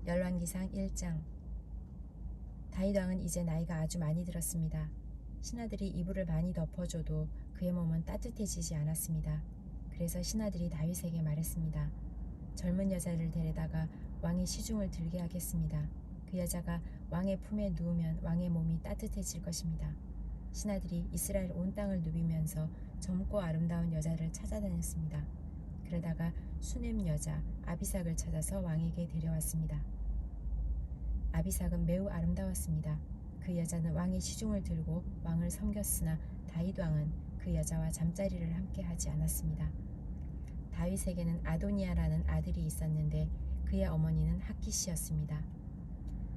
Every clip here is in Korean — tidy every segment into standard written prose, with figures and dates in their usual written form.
열왕기상 1장. 다윗 왕은 이제 나이가 아주 많이 들었습니다. 신하들이 이불을 많이 덮어줘도 그의 몸은 따뜻해지지 않았습니다. 그래서 신하들이 다윗에게 말했습니다. 젊은 여자를 데려다가 왕의 시중을 들게 하겠습니다. 그 여자가 왕의 품에 누우면 왕의 몸이 따뜻해질 것입니다. 신하들이 이스라엘 온 땅을 누비면서 젊고 아름다운 여자를 찾아다녔습니다. 그러다가 수넴 여자 아비삭을 찾아서 왕에게 데려왔습니다. 아비삭은 매우 아름다웠습니다. 그 여자는 왕의 시중을 들고 왕을 섬겼으나 다윗 왕은 그 여자와 잠자리를 함께 하지 않았습니다. 다윗에게는 아도니아라는 아들이 있었는데 그의 어머니는 핫깃이었습니다.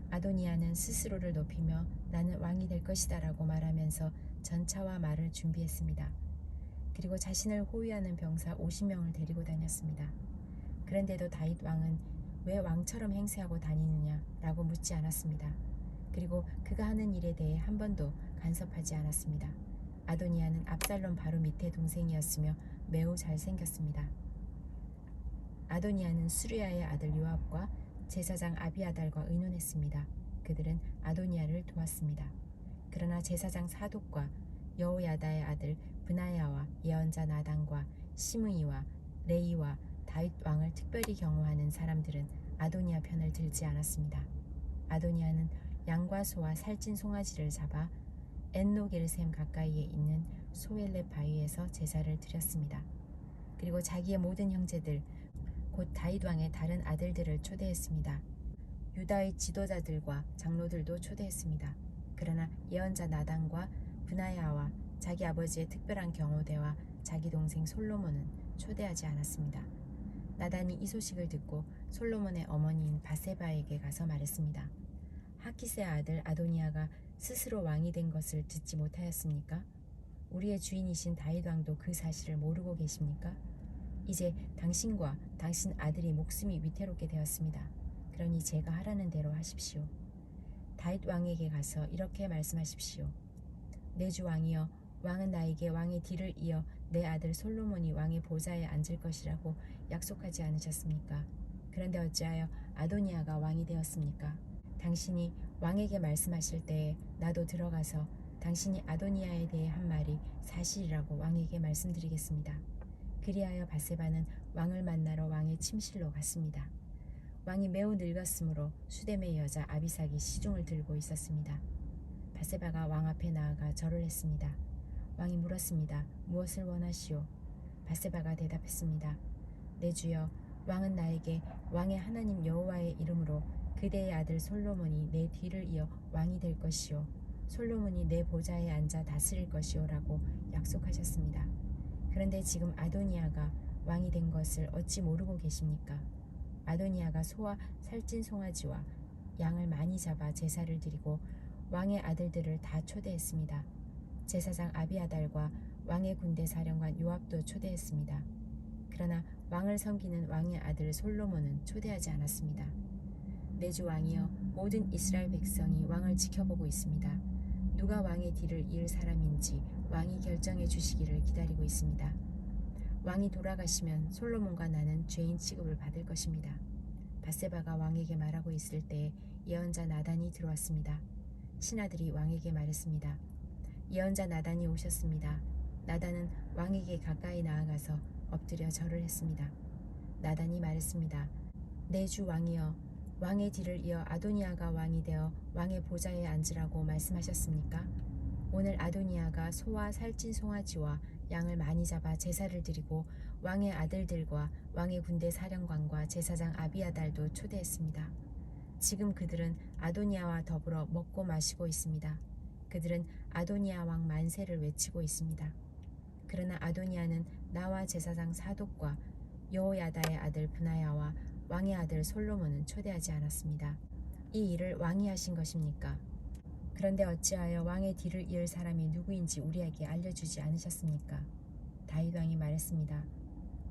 아도니아는 스스로를 높이며 나는 왕이 될 것이다 라고 말하면서 전차와 말을 준비했습니다. 그리고 자신을 호위하는 병사 50명을 데리고 다녔습니다. 그런데도 다윗 왕은 왜 왕처럼 행세하고 다니느냐 라고 묻지 않았습니다. 그리고 그가 하는 일에 대해 한 번도 간섭하지 않았습니다. 아도니아는 압살롬 바로 밑에 동생이었으며 매우 잘생겼습니다. 아도니아는 수르야의 아들 요압과 제사장 아비아달과 의논했습니다. 그들은 아도니아를 도왔습니다. 그러나 제사장 사독과 여호야다의 아들 브나야와 예언자 나단과 시므이와 레이와 다윗 왕을 특별히 경호하는 사람들은 아도니아 편을 들지 않았습니다. 아도니아는 양과 소와 살찐 송아지를 잡아 엔노겔셈 가까이에 있는 소엘렙 바위에서 제사를 드렸습니다. 그리고 자기의 모든 형제들 곧 다윗 왕의 다른 아들들을 초대했습니다. 유다의 지도자들과 장로들도 초대했습니다. 그러나 예언자 나단과 브나야와 자기 아버지의 특별한 경호대와 자기 동생 솔로몬은 초대하지 않았습니다. 나단이 이 소식을 듣고 솔로몬의 어머니인 바세바에게 가서 말했습니다. 핫깃의 아들 아도니아가 스스로 왕이 된 것을 듣지 못하였습니까? 우리의 주인이신 다윗 왕도 그 사실을 모르고 계십니까? 이제 당신과 당신 아들이 목숨이 위태롭게 되었습니다. 그러니 제가 하라는 대로 하십시오. 다윗 왕에게 가서 이렇게 말씀하십시오. 내 주 왕이여, 왕은 나에게 왕의 뒤를 이어 내 아들 솔로몬이 왕의 보좌에 앉을 것이라고 약속하지 않으셨습니까? 그런데 어찌하여 아도니아가 왕이 되었습니까? 당신이 왕에게 말씀하실 때에 나도 들어가서 당신이 아도니아에 대해 한 말이 사실이라고 왕에게 말씀드리겠습니다. 그리하여 바세바는 왕을 만나러 왕의 침실로 갔습니다. 왕이 매우 늙었으므로 수뎀의 여자 아비삭이 시중을 들고 있었습니다. 바세바가 왕 앞에 나아가 절을 했습니다. 왕이 물었습니다. 무엇을 원하시오? 바세바가 대답했습니다. 내 주여, 왕은 나에게 왕의 하나님 여호와의 이름으로 그대의 아들 솔로몬이 내 뒤를 이어 왕이 될 것이요, 솔로몬이 내 보좌에 앉아 다스릴 것이요 라고 약속하셨습니다. 그런데 지금 아도니아가 왕이 된 것을 어찌 모르고 계십니까? 아도니아가 소와 살찐 송아지와 양을 많이 잡아 제사를 드리고 왕의 아들들을 다 초대했습니다. 제사장 아비아달과 왕의 군대 사령관 요압도 초대했습니다. 그러나 왕을 섬기는 왕의 아들 솔로몬은 초대하지 않았습니다. 내 주 왕이여, 모든 이스라엘 백성이 왕을 지켜보고 있습니다. 누가 왕의 뒤를 이을 사람인지 왕이 결정해 주시기를 기다리고 있습니다. 왕이 돌아가시면 솔로몬과 나는 죄인 취급을 받을 것입니다. 바세바가 왕에게 말하고 있을 때에 예언자 나단이 들어왔습니다. 신하들이 왕에게 말했습니다. 예언자 나단이 오셨습니다. 나단은 왕에게 가까이 나아가서 엎드려 절을 했습니다. 나단이 말했습니다. 내 주 왕이여, 왕의 뒤를 이어 아도니아가 왕이 되어 왕의 보좌에 앉으라고 말씀하셨습니까? 오늘 아도니아가 소와 살찐 송아지와 양을 많이 잡아 제사를 드리고 왕의 아들들과 왕의 군대 사령관과 제사장 아비아달도 초대했습니다. 지금 그들은 아도니아와 더불어 먹고 마시고 있습니다. 그들은 아도니아 왕 만세를 외치고 있습니다. 그러나 아도니아는 나와 제사장 사독과 여호야다의 아들 브나야와 왕의 아들 솔로몬은 초대하지 않았습니다. 이 일을 왕이 하신 것입니까? 그런데 어찌하여 왕의 뒤를 이을 사람이 누구인지 우리에게 알려주지 않으셨습니까? 다윗 왕이 말했습니다.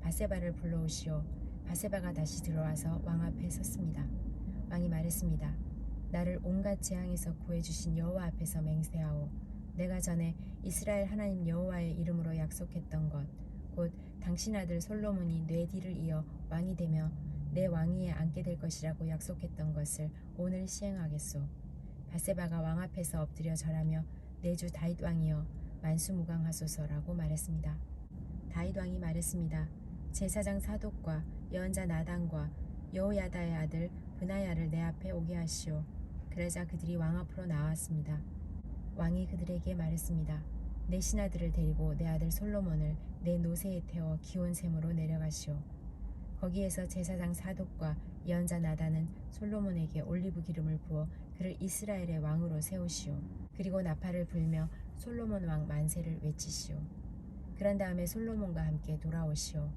바세바를 불러오시오. 바세바가 다시 들어와서 왕 앞에 섰습니다. 왕이 말했습니다. 나를 온갖 재앙에서 구해주신 여호와 앞에서 맹세하오. 내가 전에 이스라엘 하나님 여호와의 이름으로 약속했던 것, 곧 당신 아들 솔로몬이 내 뒤를 이어 왕이 되며 내 왕위에 앉게 될 것이라고 약속했던 것을 오늘 시행하겠소. 밧세바가 왕 앞에서 엎드려 절하며 내 주 다윗 왕이여 만수무강하소서라고 말했습니다. 다윗 왕이 말했습니다. 제사장 사독과 예언자 나단과 여호야다의 아들 브나야를 내 앞에 오게 하시오. 그러자 그들이 왕 앞으로 나왔습니다. 왕이 그들에게 말했습니다. 내 신하들을 데리고 내 아들 솔로몬을 내 노새에 태워 기온샘으로 내려가시오. 거기에서 제사장 사독과 예언자 나단은 솔로몬에게 올리브 기름을 부어 그를 이스라엘의 왕으로 세우시오. 그리고 나팔을 불며 솔로몬 왕 만세를 외치시오. 그런 다음에 솔로몬과 함께 돌아오시오.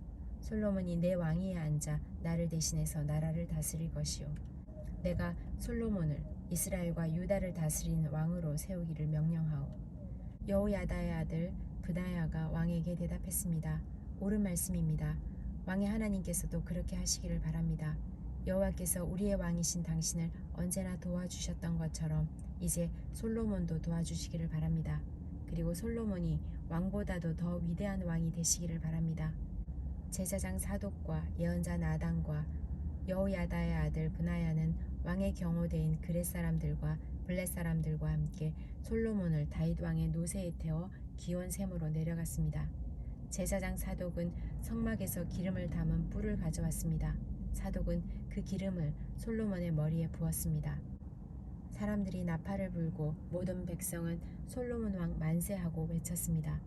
솔로몬이 내 왕위에 앉아 나를 대신해서 나라를 다스릴 것이오. 내가 솔로몬을 이스라엘과 유다를 다스리는 왕으로 세우기를 명령하오. 여호야다의 아들 브나야가 왕에게 대답했습니다. 옳은 말씀입니다. 왕의 하나님께서도 그렇게 하시기를 바랍니다. 여호와께서 우리의 왕이신 당신을 언제나 도와주셨던 것처럼 이제 솔로몬도 도와주시기를 바랍니다. 그리고 솔로몬이 왕보다도 더 위대한 왕이 되시기를 바랍니다. 제사장 사독과 예언자 나단과 여호야다의 아들 브나야는 왕의 경호대인 그렛 사람들과 블렛 사람들과 함께 솔로몬을 다윗 왕의 노새에 태워 기온샘으로 내려갔습니다. 제사장 사독은 성막에서 기름을 담은 뿔을 가져왔습니다. 사독은 그 기름을 솔로몬의 머리에 부었습니다. 사람들이 나팔을 불고 모든 백성은 솔로몬 왕 만세하고 외쳤습니다.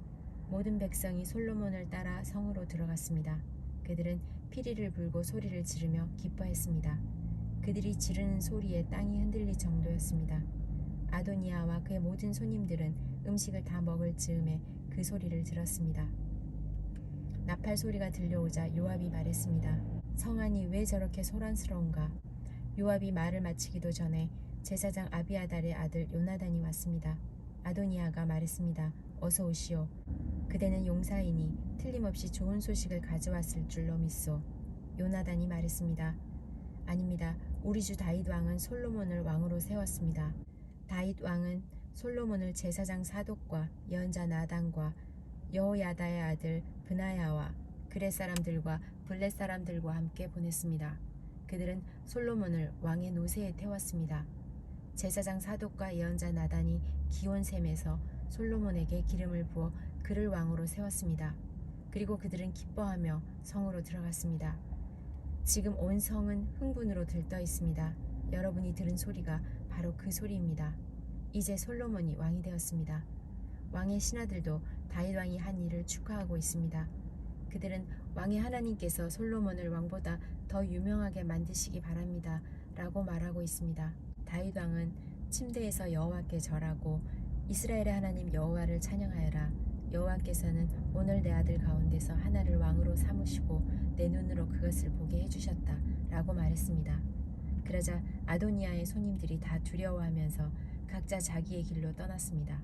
모든 백성이 솔로몬을 따라 성으로 들어갔습니다. 그들은 피리를 불고 소리를 지르며 기뻐했습니다. 그들이 지르는 소리에 땅이 흔들릴 정도였습니다. 아도니아와 그의 모든 손님들은 음식을 다 먹을 즈음에 그 소리를 들었습니다. 나팔 소리가 들려오자 요압이 말했습니다. 성안이 왜 저렇게 소란스러운가? 요압이 말을 마치기도 전에 제사장 아비아달의 아들 요나단이 왔습니다. 아도니아가 말했습니다. 어서 오시오. 그대는 용사이니 틀림없이 좋은 소식을 가져왔을 줄로 믿소. 요나단이 말했습니다. 아닙니다. 우리 주 다윗 왕은 솔로몬을 왕으로 세웠습니다. 다윗 왕은 솔로몬을 제사장 사독과 예언자 나단과 여호야다의 아들 브나야와 그렛 사람들과 블렛 사람들과 함께 보냈습니다. 그들은 솔로몬을 왕의 노새에 태웠습니다. 제사장 사독과 예언자 나단이 기온샘에서 솔로몬에게 기름을 부어 그를 왕으로 세웠습니다. 그리고 그들은 기뻐하며 성으로 들어갔습니다. 지금 온 성은 흥분으로 들떠 있습니다. 여러분이 들은 소리가 바로 그 소리입니다. 이제 솔로몬이 왕이 되었습니다. 왕의 신하들도 다윗 왕이 한 일을 축하하고 있습니다. 그들은 왕의 하나님께서 솔로몬을 왕보다 더 유명하게 만드시기 바랍니다. 라고 말하고 있습니다. 다윗 왕은 침대에서 여호와께 절하고 이스라엘의 하나님 여호와를 찬양하여라. 여호와께서는 오늘 내 아들 가운데서 하나를 왕으로 삼으시고 내 눈으로 그것을 보게 해주셨다. 라고 말했습니다. 그러자 아도니아의 손님들이 다 두려워하면서 각자 자기의 길로 떠났습니다.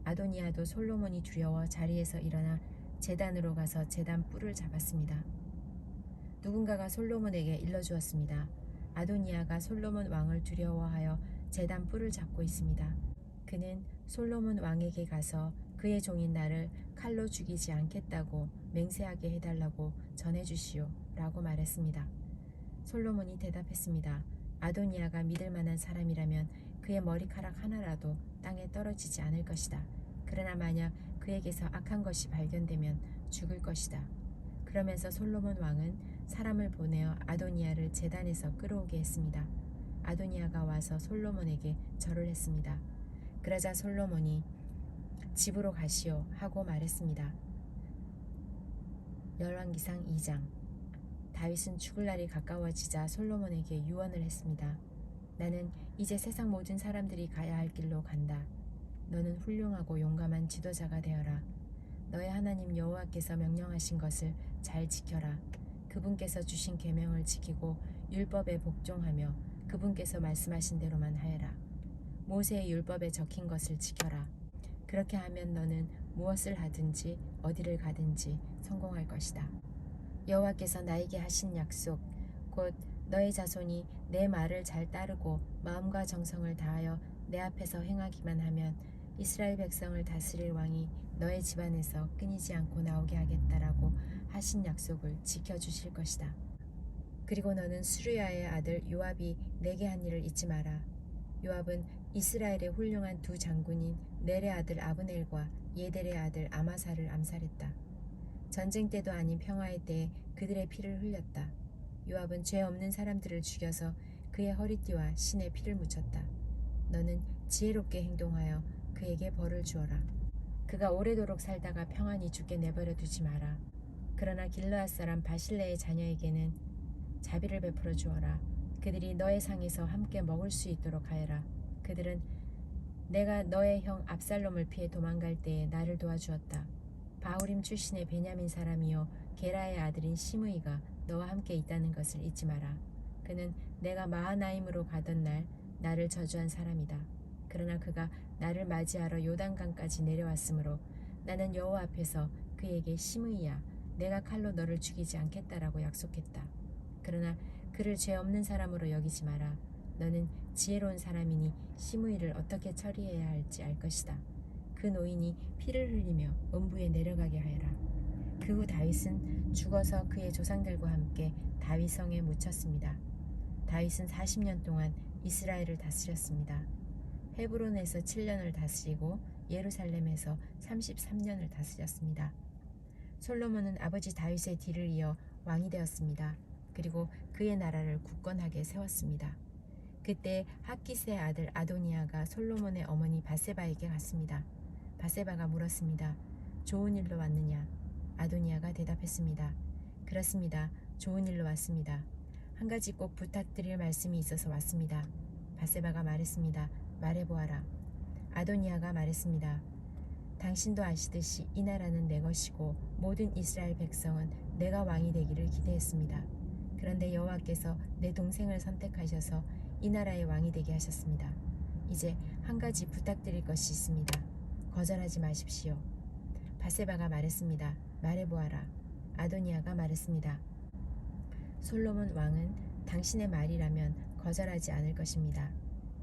아도니아도 솔로몬이 두려워 자리에서 일어나 제단으로 가서 제단 뿔을 잡았습니다. 누군가가 솔로몬에게 일러주었습니다. 아도니아가 솔로몬 왕을 두려워하여 제단 뿔을 잡고 있습니다. 그는 솔로몬 왕에게 가서 그의 종인 나를 칼로 죽이지 않겠다고 맹세하게 해달라고 전해주시오 라고 말했습니다. 솔로몬이 대답했습니다. 아도니아가 믿을 만한 사람이라면 그의 머리카락 하나라도 땅에 떨어지지 않을 것이다. 그러나 만약 그에게서 악한 것이 발견되면 죽을 것이다. 그러면서 솔로몬 왕은 사람을 보내어 아도니아를 제단에서 끌어오게 했습니다. 아도니아가 와서 솔로몬에게 절을 했습니다. 그러자 솔로몬이 집으로 가시오 하고 말했습니다. 열왕기상 2장. 다윗은 죽을 날이 가까워지자 솔로몬에게 유언을 했습니다. 나는 이제 세상 모든 사람들이 가야 할 길로 간다. 너는 훌륭하고 용감한 지도자가 되어라. 너의 하나님 여호와께서 명령하신 것을 잘 지켜라. 그분께서 주신 계명을 지키고 율법에 복종하며 그분께서 말씀하신 대로만 하여라. 모세의 율법에 적힌 것을 지켜라. 그렇게 하면 너는 무엇을 하든지 어디를 가든지 성공할 것이다. 여호와께서 나에게 하신 약속, 곧 너의 자손이 내 말을 잘 따르고 마음과 정성을 다하여 내 앞에서 행하기만 하면 이스라엘 백성을 다스릴 왕이 너의 집안에서 끊이지 않고 나오게 하겠다라고 하신 약속을 지켜주실 것이다. 그리고 너는 수르야의 아들 요압이 내게 한 일을 잊지 마라. 요압은 이스라엘의 훌륭한 두 장군인 넬의 아들 아브넬과 예델의 아들 아마사를 암살했다. 전쟁 때도 아닌 평화의 때에 그들의 피를 흘렸다. 요압은 죄 없는 사람들을 죽여서 그의 허리띠와 신에 피를 묻혔다. 너는 지혜롭게 행동하여 그에게 벌을 주어라. 그가 오래도록 살다가 평안히 죽게 내버려 두지 마라. 그러나 길르앗 사람 바실레의 자녀에게는 자비를 베풀어 주어라. 그들이 너의 상에서 함께 먹을 수 있도록 하여라. 그들은 내가 너의 형 압살롬을 피해 도망갈 때에 나를 도와주었다. 바후림 출신의 베냐민 사람이요 게라의 아들인 시므이가 너와 함께 있다는 것을 잊지 마라. 그는 내가 마하나임으로 가던 날 나를 저주한 사람이다. 그러나 그가 나를 맞이하러 요단강까지 내려왔으므로 나는 여호와 앞에서 그에게 시므이야 내가 칼로 너를 죽이지 않겠다라고 약속했다. 그러나 그를 죄 없는 사람으로 여기지 마라. 너는 지혜로운 사람이니 시므이를 어떻게 처리해야 할지 알 것이다. 그 노인이 피를 흘리며 음부에 내려가게 하여라. 그 후 다윗은 죽어서 그의 조상들과 함께 다윗성에 묻혔습니다. 다윗은 40년 동안 이스라엘을 다스렸습니다. 헤브론에서 7년을 다스리고 예루살렘에서 33년을 다스렸습니다. 솔로몬은 아버지 다윗의 뒤를 이어 왕이 되었습니다. 그리고 그의 나라를 굳건하게 세웠습니다. 그때 핫깃의 아들 아도니아가 솔로몬의 어머니 바세바에게 갔습니다. 바세바가 물었습니다. 좋은 일로 왔느냐? 아도니아가 대답했습니다. 그렇습니다. 좋은 일로 왔습니다. 한 가지 꼭 부탁드릴 말씀이 있어서 왔습니다. 바세바가 말했습니다. 말해보아라. 아도니아가 말했습니다. 당신도 아시듯이 이 나라는 내 것이고 모든 이스라엘 백성은 내가 왕이 되기를 기대했습니다. 그런데 여호와께서 내 동생을 선택하셔서 이 나라의 왕이 되게 하셨습니다. 이제 한 가지 부탁드릴 것이 있습니다. 거절하지 마십시오. 바세바가 말했습니다. 말해보아라. 아도니아가 말했습니다. 솔로몬 왕은 당신의 말이라면 거절하지 않을 것입니다.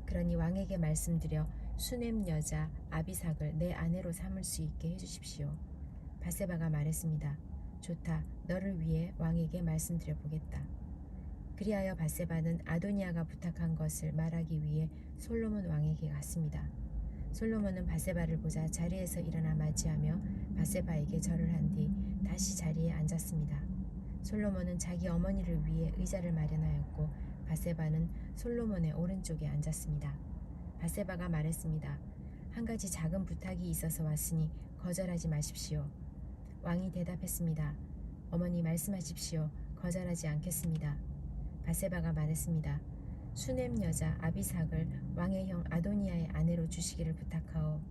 그러니 왕에게 말씀드려 수넴 여자 아비삭을 내 아내로 삼을 수 있게 해주십시오. 바세바가 말했습니다. 좋다. 너를 위해 왕에게 말씀드려 보겠다. 그리하여 바세바는 아도니아가 부탁한 것을 말하기 위해 솔로몬 왕에게 갔습니다. 솔로몬은 바세바를 보자 자리에서 일어나 맞이하며 바세바에게 절을 한 뒤 다시 자리에 앉았습니다. 솔로몬은 자기 어머니를 위해 의자를 마련하였고 바세바는 솔로몬의 오른쪽에 앉았습니다. 바세바가 말했습니다. 한 가지 작은 부탁이 있어서 왔으니 거절하지 마십시오. 왕이 대답했습니다. 어머니 말씀하십시오. 거절하지 않겠습니다. 바세바가 말했습니다. 수넴 여자 아비삭을 왕의 형 아도니아의 아내로 주시기를 부탁하오.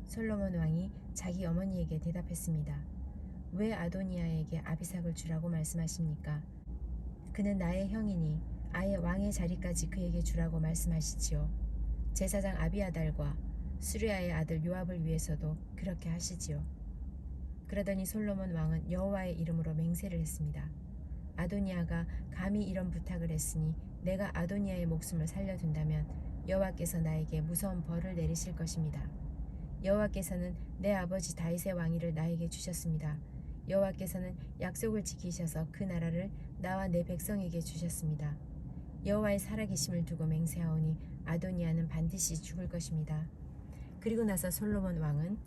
솔로몬 왕이 자기 어머니에게 대답했습니다. 왜 아도니아에게 아비삭을 주라고 말씀하십니까? 그는 나의 형이니 아예 왕의 자리까지 그에게 주라고 말씀하시지요. 제사장 아비아달과 수르야의 아들 요압을 위해서도 그렇게 하시지요. 그러더니 솔로몬 왕은 여호와의 이름으로 맹세를 했습니다. 아도니아가 감히 이런 부탁을 했으니 내가 아도니아의 목숨을 살려둔다면 여호와께서 나에게 무서운 벌을 내리실 것입니다. 여호와께서는 내 아버지 다윗의 왕위를 나에게 주셨습니다. 여호와께서는 약속을 지키셔서 그 나라를 나와 내 백성에게 주셨습니다. 여호와의 살아계심을 두고 맹세하오니 아도니아는 반드시 죽을 것입니다. 그리고 나서 솔로몬 왕은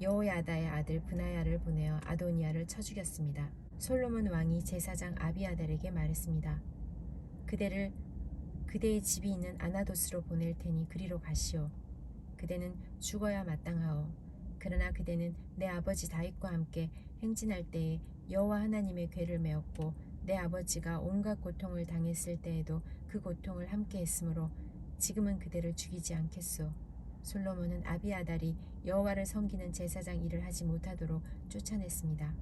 여호야다의 아들 브나야를 보내어 아도니아를 쳐 죽였습니다. 솔로몬 왕이 제사장 아비아달에게 말했습니다. 그대를 그대의 집이 있는 아나돗으로 보낼 테니 그리로 가시오. 그대는 죽어야 마땅하오. 그러나 그대는 내 아버지 다윗과 함께 행진할 때에 여호와 하나님의 궤를 메었고 내 아버지가 온갖 고통을 당했을 때에도 그 고통을 함께 했으므로 지금은 그대를 죽이지 않겠소. 솔로몬은 아비아달이 여호와를 섬기는 제사장 일을 하지 못하도록 쫓아냈습니다.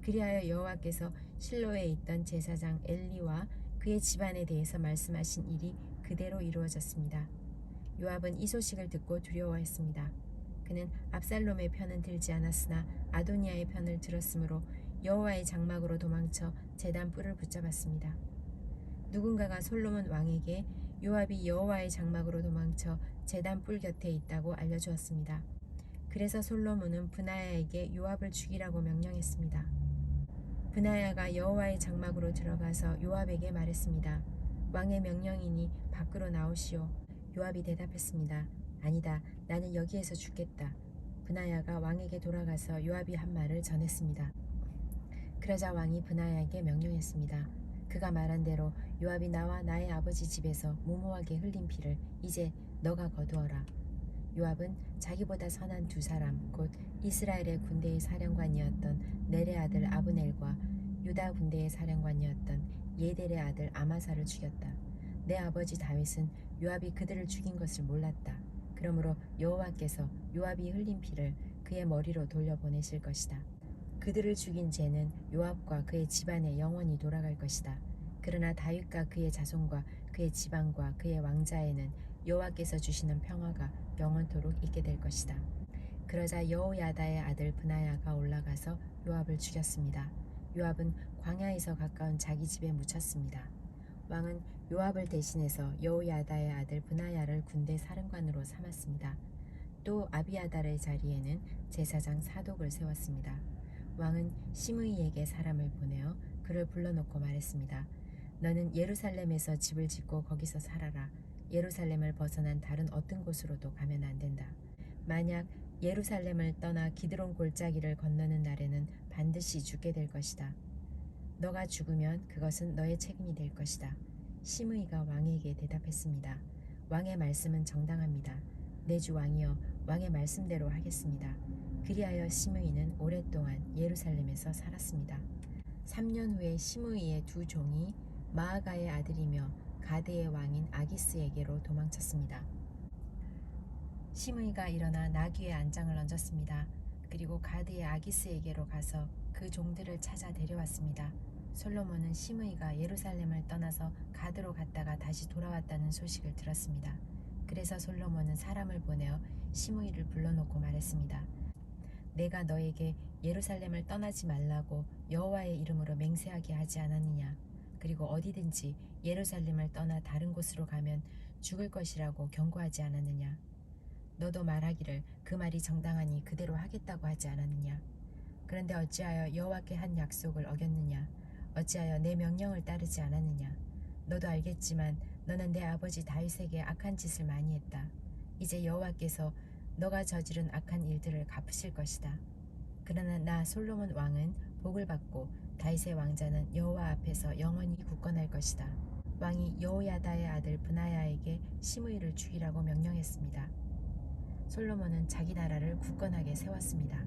그리하여 여호와께서 실로에 있던 제사장 엘리와 그의 집안에 대해서 말씀하신 일이 그대로 이루어졌습니다. 요압은 이 소식을 듣고 두려워했습니다. 그는 압살롬의 편은 들지 않았으나 아도니아의 편을 들었으므로 여호와의 장막으로 도망쳐 제단 뿔을 붙잡았습니다. 누군가가 솔로몬 왕에게 요압이 여호와의 장막으로 도망쳐 제단 뿔 곁에 있다고 알려주었습니다. 그래서 솔로몬은 브나야에게 요압을 죽이라고 명령했습니다. 브나야가 여호와의 장막으로 들어가서 요압에게 말했습니다. 왕의 명령이니 밖으로 나오시오. 요압이 대답했습니다. 아니다. 나는 여기에서 죽겠다. 브나야가 왕에게 돌아가서 요압이 한 말을 전했습니다. 그러자 왕이 브나야에게 명령했습니다. 그가 말한 대로 요압이 나와 나의 아버지 집에서 무모하게 흘린 피를 이제 너가 거두어라. 요압은 자기보다 선한 두 사람 곧 이스라엘의 군대의 사령관이었던 넬의 아들 아브넬과 유다 군대의 사령관이었던 예델의 아들 아마사를 죽였다. 내 아버지 다윗은 요압이 그들을 죽인 것을 몰랐다. 그러므로 여호와께서 요압이 흘린 피를 그의 머리로 돌려보내실 것이다. 그들을 죽인 죄는 요압과 그의 집안에 영원히 돌아갈 것이다. 그러나 다윗과 그의 자손과 그의 지방과 그의 왕자에는 여호와께서 주시는 평화가 영원토록 있게 될 것이다. 그러자 여호야다의 아들 브나야가 올라가서 요압을 죽였습니다. 요압은 광야에서 가까운 자기 집에 묻혔습니다. 왕은 요압을 대신해서 여호야다의 아들 브나야를 군대 사령관으로 삼았습니다. 또 아비아달의 자리에는 제사장 사독을 세웠습니다. 왕은 시므이에게 사람을 보내어 그를 불러놓고 말했습니다. 너는 예루살렘에서 집을 짓고 거기서 살아라. 예루살렘을 벗어난 다른 어떤 곳으로도 가면 안 된다. 만약 예루살렘을 떠나 기드론 골짜기를 건너는 날에는 반드시 죽게 될 것이다. 너가 죽으면 그것은 너의 책임이 될 것이다. 시므이가 왕에게 대답했습니다. 왕의 말씀은 정당합니다. 내 주 왕이여, 왕의 말씀대로 하겠습니다. 그리하여 시므이는 오랫동안 예루살렘에서 살았습니다. 3년 후에 시므이의 두 종이 마아가의 아들이며 가드의 왕인 아기스에게로 도망쳤습니다. 시므이가 일어나 나귀의 안장을 얹었습니다. 그리고 가드의 아기스에게로 가서 그 종들을 찾아 데려왔습니다. 솔로몬은 시므이가 예루살렘을 떠나서 가드로 갔다가 다시 돌아왔다는 소식을 들었습니다. 그래서 솔로몬은 사람을 보내어 시므이를 불러놓고 말했습니다. 내가 너에게 예루살렘을 떠나지 말라고 여호와의 이름으로 맹세하게 하지 않았느냐? 그리고 어디든지 예루살렘을 떠나 다른 곳으로 가면 죽을 것이라고 경고하지 않았느냐? 너도 말하기를 그 말이 정당하니 그대로 하겠다고 하지 않았느냐? 그런데 어찌하여 여호와께 한 약속을 어겼느냐? 어찌하여 내 명령을 따르지 않았느냐? 너도 알겠지만 너는 내 아버지 다윗에게 악한 짓을 많이 했다. 이제 여호와께서 너가 저지른 악한 일들을 갚으실 것이다. 그러나 나 솔로몬 왕은 복을 받고 다윗의 왕자는 여호와 앞에서 영원히 굳건할 것이다. 왕이 여호야다의 아들 브나야에게 시므이를 죽이라고 명령했습니다. 솔로몬은 자기 나라를 굳건하게 세웠습니다.